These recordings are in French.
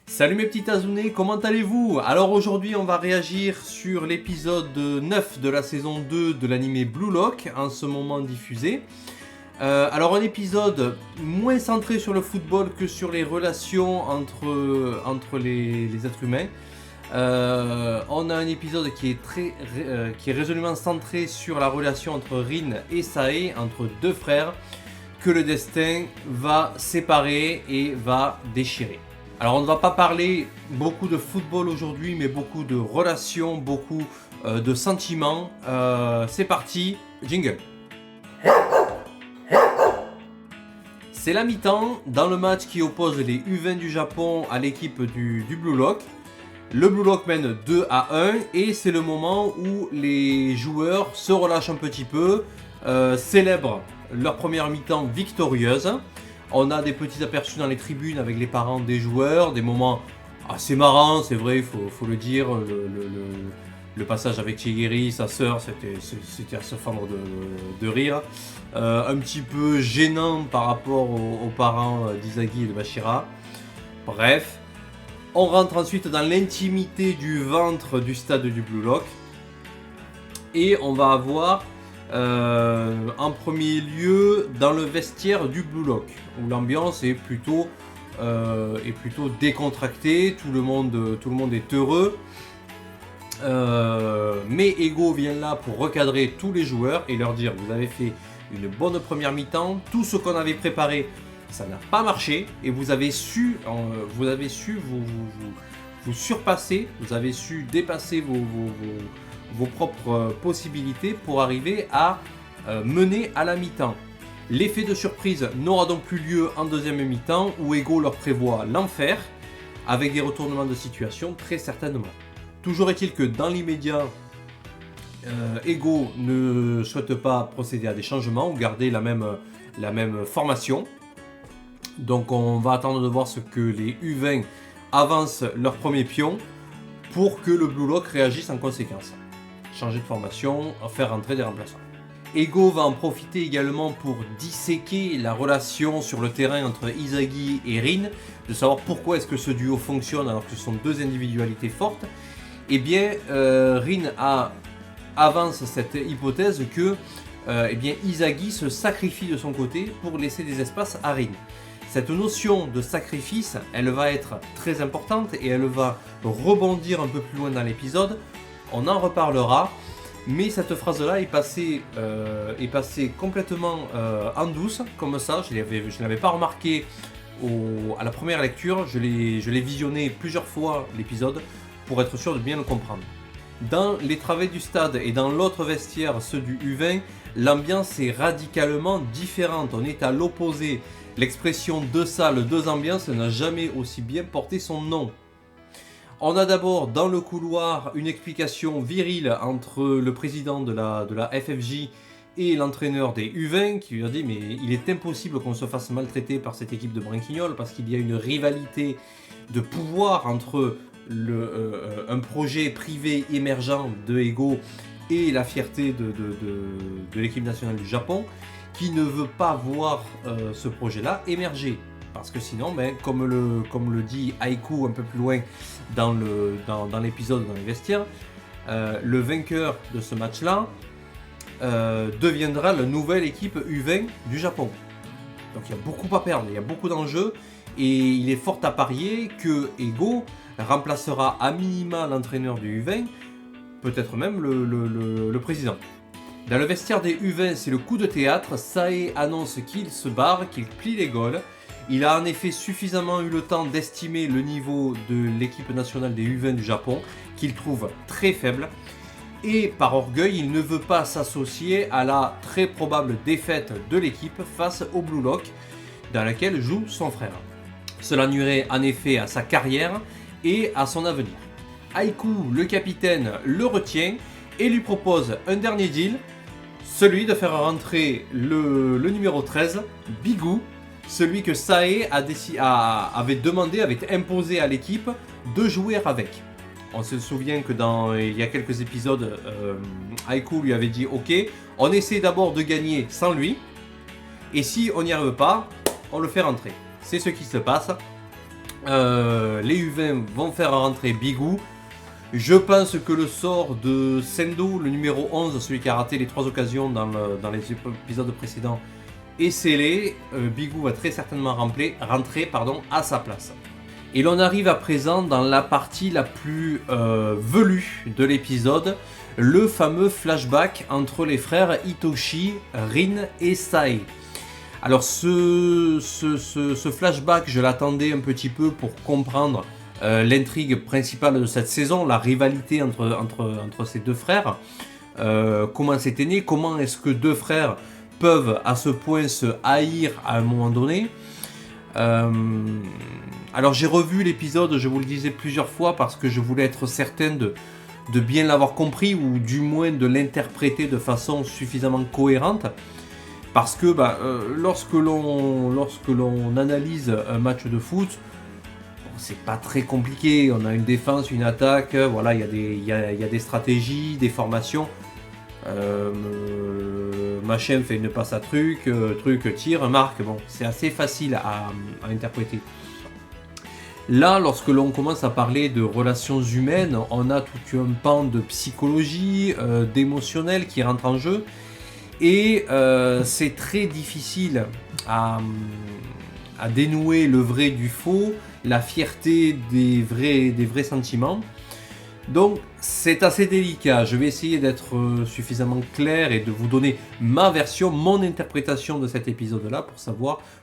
Salut mes petits Azounés, comment allez-vous? Alors aujourd'hui on va réagir sur l'épisode 9 de la saison 2 de l'anime Blue Lock, en ce moment diffusé. Alors un épisode moins centré sur le football que sur les relations entre les êtres humains. On a un épisode qui est résolument centré sur la relation entre Rin et Sae, entre deux frères, que le destin va séparer et va déchirer. Alors on ne va pas parler beaucoup de football aujourd'hui, mais beaucoup de relations, beaucoup de sentiments. C'est parti, jingle. C'est la mi-temps dans le match qui oppose les U20 du Japon à l'équipe du Blue Lock. Le Blue Lock mène 2-1 et c'est le moment où les joueurs se relâchent un petit peu, célèbrent leur première mi-temps victorieuse. On a des petits aperçus dans les tribunes avec les parents des joueurs, des moments assez marrants, c'est vrai, il faut le dire. Le passage avec Chihiri, sa sœur, c'était à se fendre de rire. Un petit peu gênant par rapport aux parents d'Izagi et de Bashira. Bref, on rentre ensuite dans l'intimité du ventre du stade du Blue Lock. Et on va avoir en premier lieu dans le vestiaire du Blue Lock, où l'ambiance est plutôt décontractée, tout le monde est heureux. Mais Ego vient là pour recadrer tous les joueurs et leur dire: vous avez fait une bonne première mi-temps, tout ce qu'on avait préparé, ça n'a pas marché, et vous avez su vous surpasser, vous avez su dépasser vos propres possibilités pour arriver à mener à la mi-temps. L'effet de surprise n'aura donc plus lieu en deuxième mi-temps, où Ego leur prévoit l'enfer, avec des retournements de situation très certainement. Toujours est-il que dans l'immédiat, Ego ne souhaite pas procéder à des changements ou garder la même formation. Donc on va attendre de voir ce que les U20 avancent leur premier pion pour que le Blue Lock réagisse en conséquence. Changer de formation, faire rentrer des remplaçants. Ego va en profiter également pour disséquer la relation sur le terrain entre Izagi et Rin, de savoir pourquoi est-ce que ce duo fonctionne alors que ce sont deux individualités fortes. Eh bien, Rin avance cette hypothèse que Izagi se sacrifie de son côté pour laisser des espaces à Rin. Cette notion de sacrifice, elle va être très importante et elle va rebondir un peu plus loin dans l'épisode. On en reparlera, mais cette phrase-là est passée complètement en douce, comme ça. Je ne l'avais pas remarqué à la première lecture. Je l'ai visionné plusieurs fois l'épisode pour être sûr de bien le comprendre. Dans les travées du stade et dans l'autre vestiaire, ceux du U20, l'ambiance est radicalement différente. On est à l'opposé. L'expression deux salles, deux ambiances n'a jamais aussi bien porté son nom. On a d'abord dans le couloir une explication virile entre le président de la FFJ et l'entraîneur des U20 qui lui a dit: mais il est impossible qu'on se fasse maltraiter par cette équipe de Branquignol parce qu'il y a une rivalité de pouvoir entre un projet privé émergent de Ego et la fierté de l'équipe nationale du Japon, qui ne veut pas voir ce projet-là émerger. Parce que sinon, comme le dit Haiku un peu plus loin dans l'épisode, dans les vestiaires, le vainqueur de ce match-là deviendra la nouvelle équipe U20 du Japon. Donc il y a beaucoup à perdre, il y a beaucoup d'enjeux, et il est fort à parier que Ego remplacera à minima l'entraîneur du U20, peut-être même le président. Dans le vestiaire des U20, c'est le coup de théâtre. Sae annonce qu'il se barre, qu'il plie les gaules. Il a en effet suffisamment eu le temps d'estimer le niveau de l'équipe nationale des U20 du Japon, qu'il trouve très faible. Et par orgueil, il ne veut pas s'associer à la très probable défaite de l'équipe face au Blue Lock, dans laquelle joue son frère. Cela nuirait en effet à sa carrière et à son avenir. Haiku, le capitaine, le retient et lui propose un dernier deal, celui de faire rentrer le numéro 13, Bigou, celui que Sae avait imposé à l'équipe de jouer avec. On se souvient que il y a quelques épisodes, Haiku lui avait dit: ok, on essaie d'abord de gagner sans lui, et si on n'y arrive pas, on le fait rentrer. C'est ce qui se passe. Les U20 vont faire rentrer Bigou. Je pense que le sort de Sendo, le numéro 11, celui qui a raté les 3 occasions dans les épisodes précédents, est scellé. Bigou va très certainement rentrer à sa place. Et l'on arrive à présent dans la partie la plus velue de l'épisode, le fameux flashback entre les frères Hitoshi, Rin et Sae. Alors ce flashback, je l'attendais un petit peu pour comprendre l'intrigue principale de cette saison, la rivalité entre ces deux frères. Comment c'était né, comment est-ce que deux frères peuvent à ce point se haïr à un moment donné. Alors j'ai revu l'épisode, je vous le disais plusieurs fois, parce que je voulais être certain de bien l'avoir compris, ou du moins de l'interpréter de façon suffisamment cohérente. Parce que lorsque l'on analyse un match de foot, c'est pas très compliqué. On a une défense, une attaque, voilà, il y a des stratégies, des formations. Machin fait une passe à truc tire, marque. Bon, c'est assez facile à interpréter. Là, lorsque l'on commence à parler de relations humaines, on a tout un pan de psychologie, d'émotionnel qui rentre en jeu. Et c'est très difficile à dénouer le vrai du faux, la fierté des vrais sentiments. Donc c'est assez délicat. Je vais essayer d'être suffisamment clair et de vous donner ma version, mon interprétation de cet épisode-là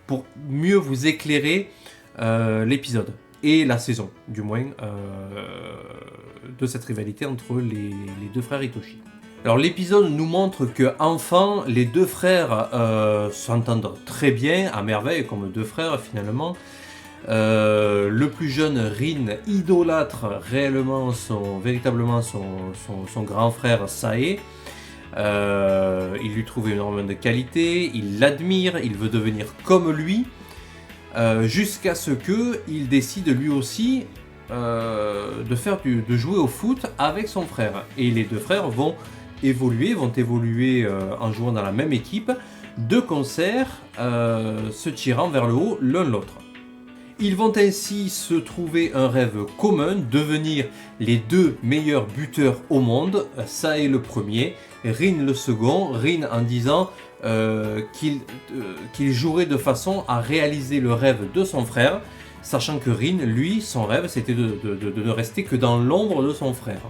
pour mieux vous éclairer l'épisode et la saison, du moins, de cette rivalité entre les deux frères Hitoshi. Alors l'épisode nous montre que enfant, les deux frères s'entendent très bien, à merveille, comme deux frères finalement. Le plus jeune, Rin, idolâtre véritablement son grand frère Sae. Il lui trouve énormément de qualités, il l'admire, il veut devenir comme lui, jusqu'à ce qu'il décide lui aussi de jouer au foot avec son frère. Et les deux frères vont évoluer en jouant dans la même équipe, de concert, se tirant vers le haut l'un l'autre. Ils vont ainsi se trouver un rêve commun, devenir les deux meilleurs buteurs au monde, Sae le premier, Rin le second, Rin en disant qu'il jouerait de façon à réaliser le rêve de son frère, sachant que Rin, lui, son rêve c'était de ne rester que dans l'ombre de son frère.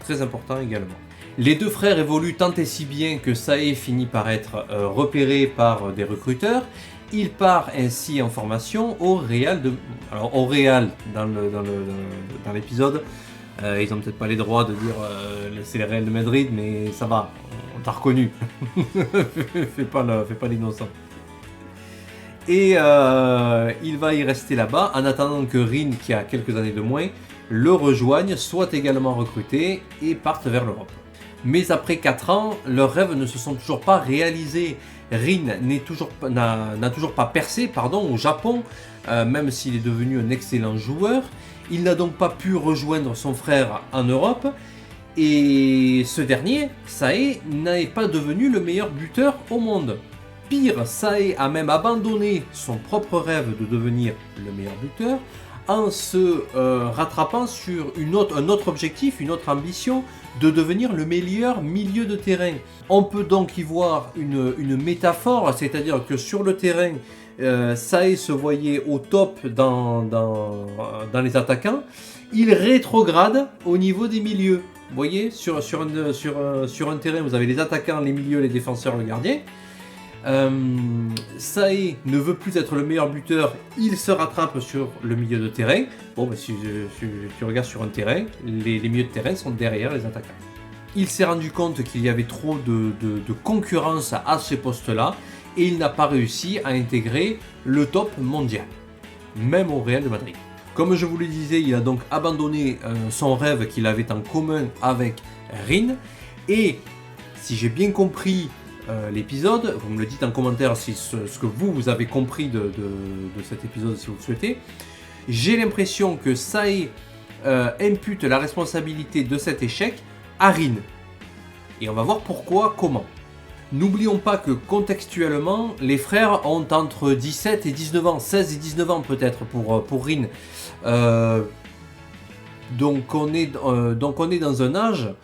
Très important également. Les deux frères évoluent tant et si bien que Sae finit par être repéré par des recruteurs. Il part ainsi en formation au Real dans l'épisode. Ils n'ont peut-être pas les droits de dire c'est le Real de Madrid, mais ça va, on t'a reconnu. fais pas l'innocent. Et il va y rester là-bas en attendant que Rin, qui a quelques années de moins, le rejoigne, soit également recruté et parte vers l'Europe. Mais après 4 ans, leurs rêves ne se sont toujours pas réalisés. Rin n'a toujours pas percé au Japon, même s'il est devenu un excellent joueur. Il n'a donc pas pu rejoindre son frère en Europe. Et ce dernier, Sae, n'est pas devenu le meilleur buteur au monde. Pire, Sae a même abandonné son propre rêve de devenir le meilleur buteur en se rattrapant sur un autre objectif, une autre ambition, de devenir le meilleur milieu de terrain. On peut donc y voir une métaphore, c'est-à-dire que sur le terrain, Sae se voyait au top dans les attaquants, il rétrograde au niveau des milieux. Vous voyez, sur un terrain, vous avez les attaquants, les milieux, les défenseurs, le gardien. Sae ne veut plus être le meilleur buteur, il se rattrape sur le milieu de terrain. Bon, si tu regardes sur un terrain, les milieux de terrain sont derrière les attaquants. Il s'est rendu compte qu'il y avait trop de concurrence à ces postes-là et il n'a pas réussi à intégrer le top mondial, même au Real de Madrid. Comme je vous le disais, il a donc abandonné son rêve qu'il avait en commun avec Rin. Et si j'ai bien compris l'épisode, vous me le dites en commentaire si ce que vous avez compris de cet épisode si vous le souhaitez. J'ai l'impression que Sae impute la responsabilité de cet échec à Rin. Et on va voir pourquoi, comment. N'oublions pas que contextuellement, les frères ont entre 17 et 19 ans, 16 et 19 ans peut-être pour Rin. Donc on est dans un âge,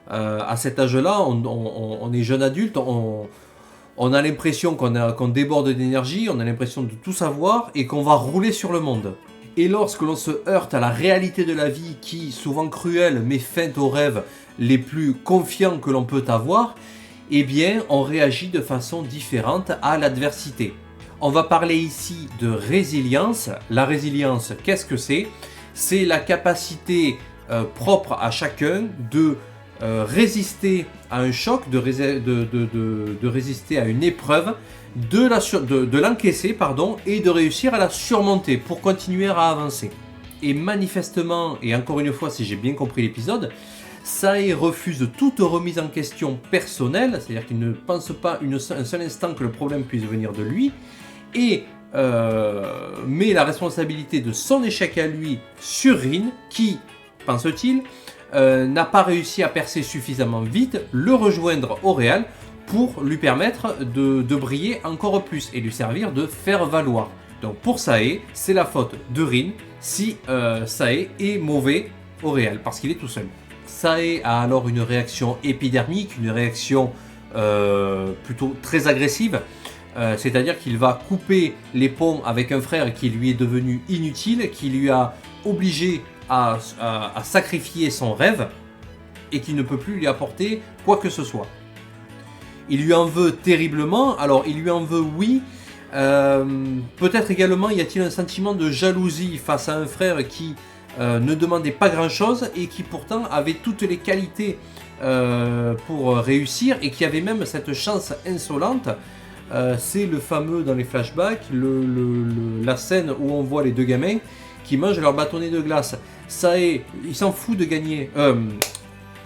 à cet âge-là, on est jeune adulte, on a l'impression qu'on déborde d'énergie, on a l'impression de tout savoir et qu'on va rouler sur le monde. Et lorsque l'on se heurte à la réalité de la vie qui, souvent cruelle, met fin aux rêves les plus confiants que l'on peut avoir, eh bien, on réagit de façon différente à l'adversité. On va parler ici de résilience. La résilience, qu'est-ce que c'est ? C'est la capacité propre à chacun de résister à un choc, de résister à une épreuve, de l'encaisser et de réussir à la surmonter pour continuer à avancer. Et manifestement, et encore une fois si j'ai bien compris l'épisode, Sae refuse toute remise en question personnelle, c'est-à-dire qu'il ne pense pas un seul instant que le problème puisse venir de lui, et met la responsabilité de son échec à lui sur Rin, qui, pense-t-il, n'a pas réussi à percer suffisamment vite, le rejoindre au réel pour lui permettre de briller encore plus et lui servir de faire valoir. Donc pour Sae, c'est la faute de Rin si Sae est mauvais au réel, parce qu'il est tout seul. Sae a alors une réaction épidermique, une réaction plutôt très agressive, c'est-à-dire qu'il va couper les ponts avec un frère qui lui est devenu inutile, qui lui a obligé à sacrifier son rêve et qui ne peut plus lui apporter quoi que ce soit. Il lui en veut terriblement, alors il lui en veut oui, peut-être également y a-t-il un sentiment de jalousie face à un frère qui ne demandait pas grand-chose et qui pourtant avait toutes les qualités pour réussir et qui avait même cette chance insolente. C'est le fameux dans les flashbacks, la scène où on voit les deux gamins qui mangent leur bâtonnet de glace. Sae, il s'en fout de gagner.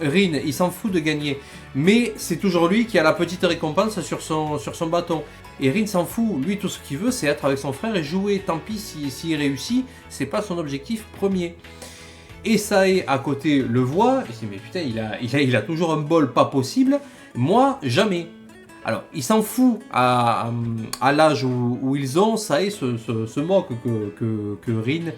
Rin, il s'en fout de gagner. Mais c'est toujours lui qui a la petite récompense sur son bâton. Et Rin s'en fout. Lui, tout ce qu'il veut, c'est être avec son frère et jouer. Tant pis s'il réussit, c'est pas son objectif premier. Et Sae, à côté, le voit. Il se dit, mais putain, il a toujours un bol pas possible. Moi, jamais. Alors, il s'en fout à l'âge où ils ont. Sae se moque que Rin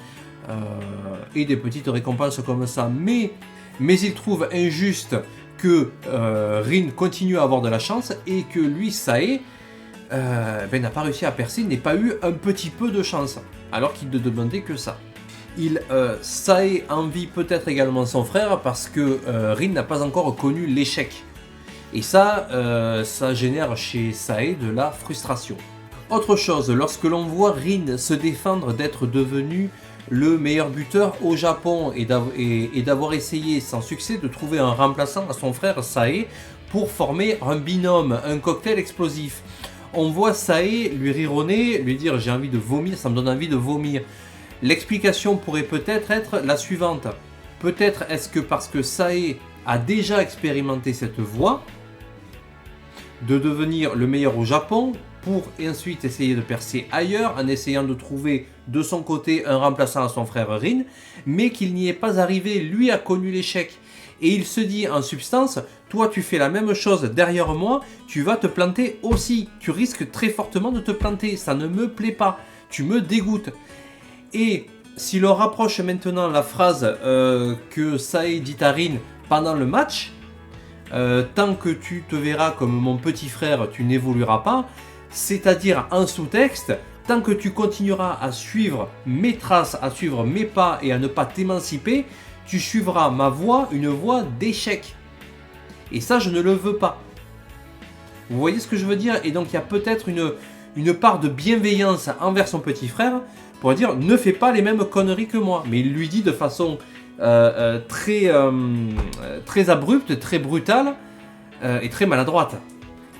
ait des petites récompenses comme ça. Mais il trouve injuste que Rin continue à avoir de la chance et que lui, Sae, n'a pas réussi à percer, n'ait pas eu un petit peu de chance, alors qu'il ne demandait que ça. Sae envie peut-être également son frère parce que Rin n'a pas encore connu l'échec. Et ça génère chez Sae de la frustration. Autre chose, lorsque l'on voit Rin se défendre d'être devenu le meilleur buteur au Japon et d'avoir essayé sans succès de trouver un remplaçant à son frère Sae pour former un binôme, un cocktail explosif. On voit Sae lui rironner, lui dire j'ai envie de vomir, ça me donne envie de vomir. L'explication pourrait peut-être être la suivante. Peut-être est-ce que parce que Sae a déjà expérimenté cette voie de devenir le meilleur au Japon pour ensuite essayer de percer ailleurs en essayant de trouver de son côté un remplaçant à son frère Rin, mais qu'il n'y est pas arrivé, lui a connu l'échec. Et il se dit en substance, toi tu fais la même chose derrière moi, tu vas te planter aussi, tu risques très fortement de te planter, ça ne me plaît pas, tu me dégoûtes. Et si l'on rapproche maintenant la phrase que Sae dit à Rin pendant le match, tant que tu te verras comme mon petit frère, tu n'évolueras pas, c'est-à-dire en sous-texte, tant que tu continueras à suivre mes traces, à suivre mes pas et à ne pas t'émanciper, tu suivras ma voie, une voie d'échec. Et ça, je ne le veux pas. Vous voyez ce que je veux dire? Et donc, il y a peut-être une part de bienveillance envers son petit frère pour dire, ne fais pas les mêmes conneries que moi. Mais il lui dit de façon très abrupte, très brutale et très maladroite.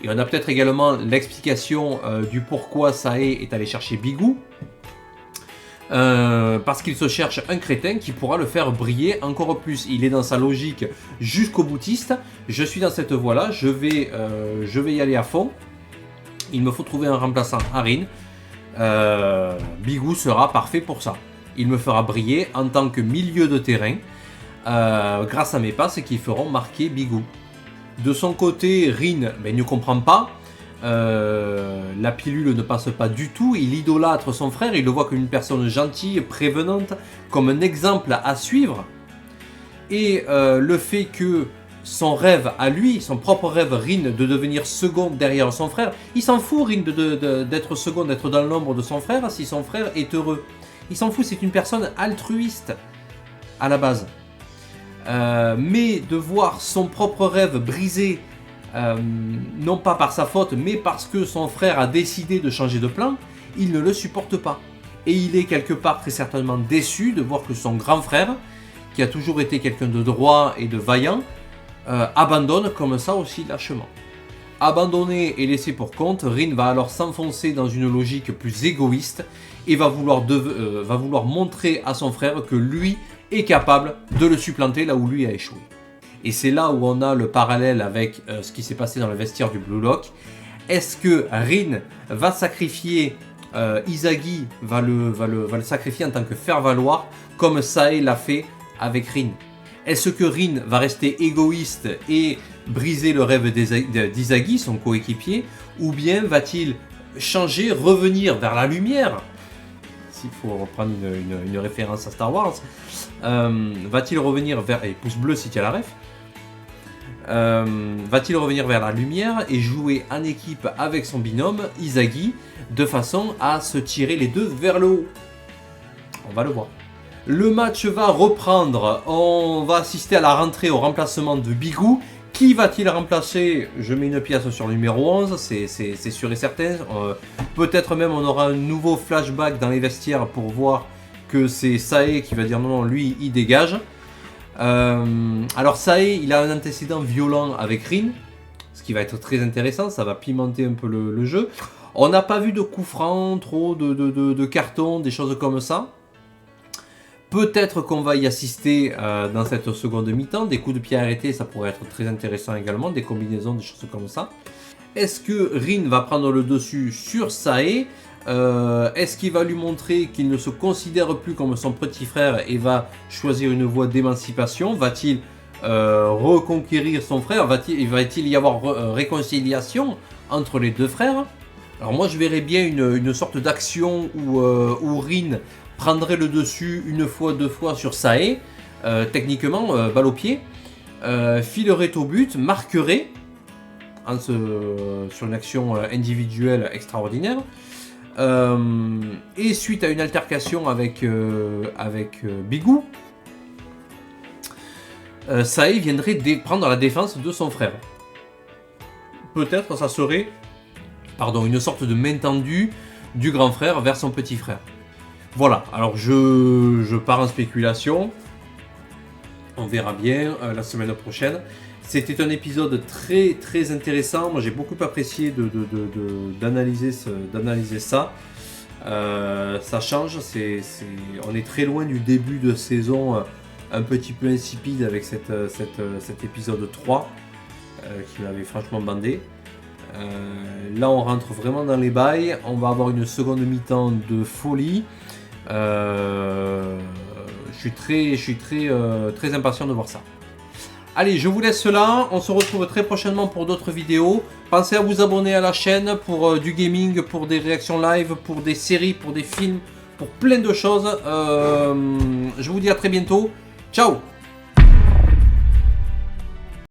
Et on a peut-être également l'explication du pourquoi Sae est allé chercher Bigou. Parce qu'il se cherche un crétin qui pourra le faire briller encore plus. Il est dans sa logique jusqu'au boutiste. Je suis dans cette voie-là, je vais y aller à fond. Il me faut trouver un remplaçant à Rin. Bigou sera parfait pour ça. Il me fera briller en tant que milieu de terrain grâce à mes passes qui feront marquer Bigou. De son côté, Rin ne comprend pas. La pilule ne passe pas du tout, il idolâtre son frère, il le voit comme une personne gentille, prévenante, comme un exemple à suivre. Et le fait que son rêve à lui, son propre rêve, Rin, de devenir second derrière son frère, il s'en fout, Rin, d'être second, d'être dans l'ombre de son frère, si son frère est heureux. Il s'en fout, c'est une personne altruiste, à la base. Mais de voir son propre rêve brisé, non pas par sa faute, mais parce que son frère a décidé de changer de plan, il ne le supporte pas. Et il est quelque part très certainement déçu de voir que son grand frère, qui a toujours été quelqu'un de droit et de vaillant, abandonne comme ça aussi lâchement. Abandonné et laissé pour compte, Rin va alors s'enfoncer dans une logique plus égoïste et va vouloir montrer à son frère que lui est capable de le supplanter là où lui a échoué. Et c'est là où on a le parallèle avec ce qui s'est passé dans le vestiaire du Blue Lock. Est-ce que Rin va sacrifier Izagi, va le sacrifier en tant que faire-valoir, comme Sae l'a fait avec Rin? Est-ce que Rin va rester égoïste et briser le rêve d'Izagi, son coéquipier, ou bien va-t-il changer, revenir vers la lumière? S'il faut reprendre une référence à Star Wars, va-t-il revenir vers... Et pouce bleu si tu as la ref. Va-t-il revenir vers la lumière et jouer en équipe avec son binôme Izagi, de façon à se tirer les deux vers le haut? On va le voir. Le match va reprendre, on va assister à la rentrée, au remplacement de Bigou. Qui va-t-il remplacer? Je mets une pièce sur le numéro 11, c'est sûr et certain. Peut-être même on aura un nouveau flashback dans les vestiaires pour voir que c'est Sae qui va dire non, lui il dégage. Alors Sae, il a un antécédent violent avec Rin, ce qui va être très intéressant, ça va pimenter un peu le jeu. On n'a pas vu de coups francs, trop de cartons, des choses comme ça. Peut-être qu'on va y assister dans cette seconde mi-temps, des coups de pied arrêtés, ça pourrait être très intéressant également, des combinaisons, des choses comme ça. Est-ce que Rin va prendre le dessus sur Sae? Est-ce qu'il va lui montrer qu'il ne se considère plus comme son petit frère et va choisir une voie d'émancipation? Va-t-il reconquérir son frère? Va-t-il y avoir réconciliation entre les deux frères? Alors moi je verrais bien une sorte d'action où Rin prendrait le dessus une fois, deux fois sur Sae, techniquement, balle au pied, filerait au but, marquerait sur une action individuelle extraordinaire, et suite à une altercation avec Bigou, Sae viendrait prendre la défense de son frère. Peut-être ça serait une sorte de main tendue du grand frère vers son petit frère. Voilà, alors je pars en spéculation, on verra bien la semaine prochaine. C'était un épisode très très intéressant, moi j'ai beaucoup apprécié d'analyser ça. Ça change, on est très loin du début de saison un petit peu insipide avec cet épisode 3 qui m'avait franchement bandé. Là on rentre vraiment dans les bails, on va avoir une seconde mi-temps de folie. Je suis très impatient de voir ça. Allez, je vous laisse là, on se retrouve très prochainement pour d'autres vidéos. Pensez à vous abonner à la chaîne pour du gaming, pour des réactions live, pour des séries, pour des films, pour plein de choses. Je vous dis à très bientôt. Ciao!